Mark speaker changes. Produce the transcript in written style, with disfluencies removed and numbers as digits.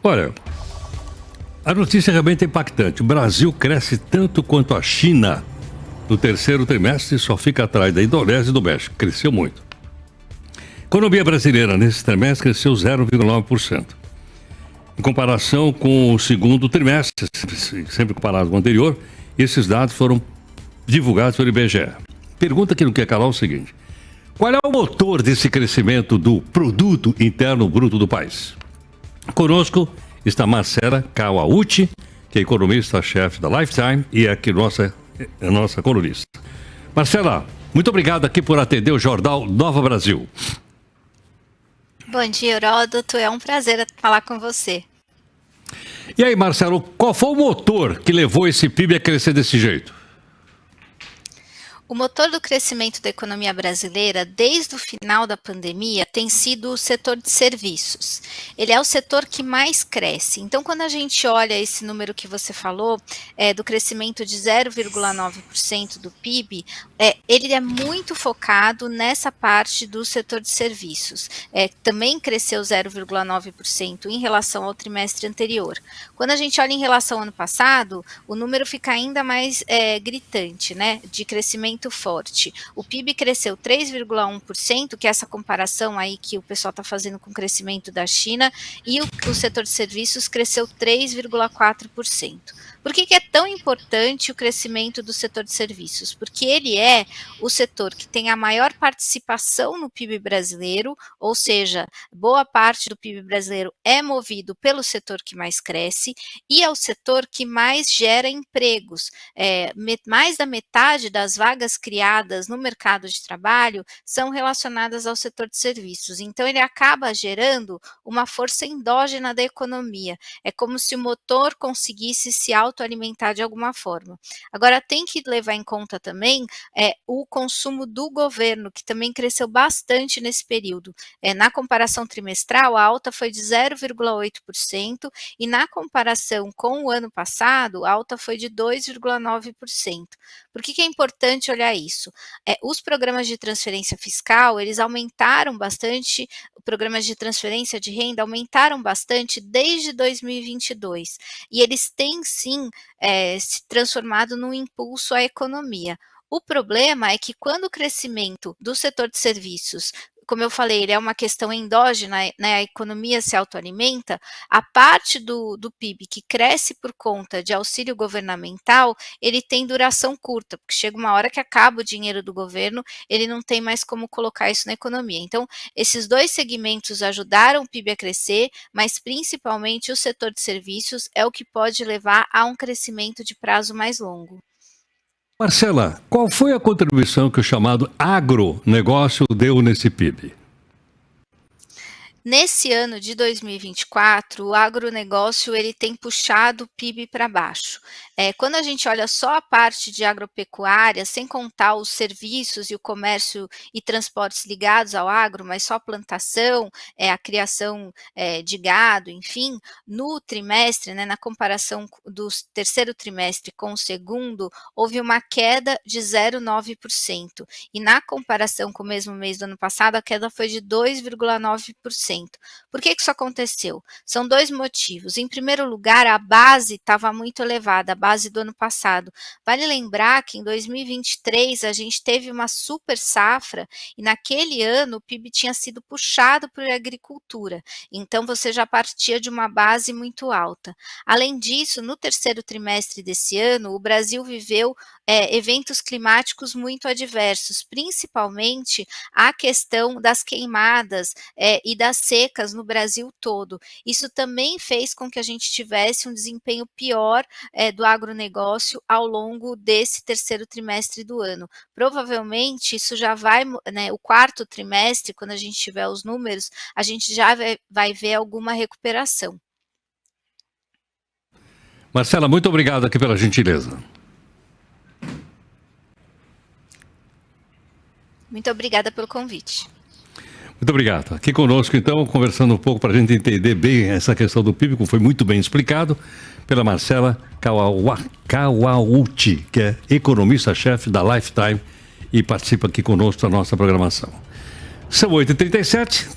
Speaker 1: Olha, a notícia realmente é impactante. O Brasil cresce tanto quanto a China. No terceiro trimestre só fica atrás da Indonésia e do México. Cresceu muito. A economia brasileira nesse trimestre cresceu 0,9%. Em comparação com o segundo trimestre, sempre comparado com o anterior, esses dados foram divulgados pelo IBGE. Pergunta que não quer calar é o seguinte: qual é o motor desse crescimento do produto interno bruto do país? Conosco está Marcela Kawauchi, que é economista-chefe da Lifetime e é aqui nossa colunista. Marcela, muito obrigado aqui por atender o Jornal Nova Brasil.
Speaker 2: Bom dia, Heródoto. É um prazer falar com você.
Speaker 1: E aí, Marcelo, qual foi o motor que levou esse PIB a crescer desse jeito?
Speaker 2: O motor do crescimento da economia brasileira, desde o final da pandemia, tem sido o setor de serviços. Ele é o setor que mais cresce. Então, quando a gente olha esse número que você falou, do crescimento de 0,9% do PIB, ele é muito focado nessa parte do setor de serviços. Também cresceu 0,9% em relação ao trimestre anterior. Quando a gente olha em relação ao ano passado, o número fica ainda mais gritante, né, de crescimento forte. O PIB cresceu 3,1%, que é essa comparação aí que o pessoal está fazendo com o crescimento da China, e o setor de serviços cresceu 3,4%. Por que é tão importante o crescimento do setor de serviços? Porque ele é o setor que tem a maior participação no PIB brasileiro, ou seja, boa parte do PIB brasileiro é movido pelo setor que mais cresce, e é o setor que mais gera empregos. Mais da metade das vagas criadas no mercado de trabalho são relacionadas ao setor de serviços. Então, ele acaba gerando uma força endógena da economia. É como se o motor conseguisse se autoalimentar de alguma forma. Agora, tem que levar em conta também o consumo do governo, que também cresceu bastante nesse período. Na comparação trimestral, a alta foi de 0,8%, e na comparação com o ano passado, a alta foi de 2,9%. Por que é importante olhar isso? Os programas de transferência fiscal, eles aumentaram bastante, programas de transferência de renda aumentaram bastante desde 2022, e eles têm sim se transformado num impulso à economia. O problema é que quando o crescimento do setor de serviços, como eu falei, ele é uma questão endógena, né, a economia se autoalimenta, a parte do PIB que cresce por conta de auxílio governamental, ele tem duração curta, porque chega uma hora que acaba o dinheiro do governo, ele não tem mais como colocar isso na economia. Então, esses dois segmentos ajudaram o PIB a crescer, mas principalmente o setor de serviços é o que pode levar a um crescimento de prazo mais longo.
Speaker 1: Marcela, qual foi a contribuição que o chamado agronegócio deu nesse PIB?
Speaker 2: Nesse ano de 2024, o agronegócio ele tem puxado o PIB para baixo. Quando a gente olha só a parte de agropecuária, sem contar os serviços e o comércio e transportes ligados ao agro, mas só plantação, a criação de gado, enfim, no trimestre, né, na comparação do terceiro trimestre com o segundo, houve uma queda de 0,9%. E na comparação com o mesmo mês do ano passado, a queda foi de 2,9%. Por que isso aconteceu? São dois motivos. Em primeiro lugar, a base estava muito elevada, a base do ano passado. Vale lembrar que em 2023 a gente teve uma super safra e naquele ano o PIB tinha sido puxado por agricultura. Então você já partia de uma base muito alta. Além disso, no terceiro trimestre desse ano, o Brasil viveu eventos climáticos muito adversos, principalmente a questão das queimadas e das secas no Brasil todo. Isso também fez com que a gente tivesse um desempenho pior do agronegócio ao longo desse terceiro trimestre do ano. Provavelmente isso já vai, né, o quarto trimestre, quando a gente tiver os números, a gente já vai ver alguma recuperação.
Speaker 1: Marcela, muito obrigado aqui pela gentileza.
Speaker 2: Muito obrigada pelo convite.
Speaker 1: Muito obrigado. Aqui conosco, então, conversando um pouco para a gente entender bem essa questão do PIB, que foi muito bem explicado pela Marcela Kawauchi, que é economista-chefe da Lifetime e participa aqui conosco da nossa programação. São 8h37.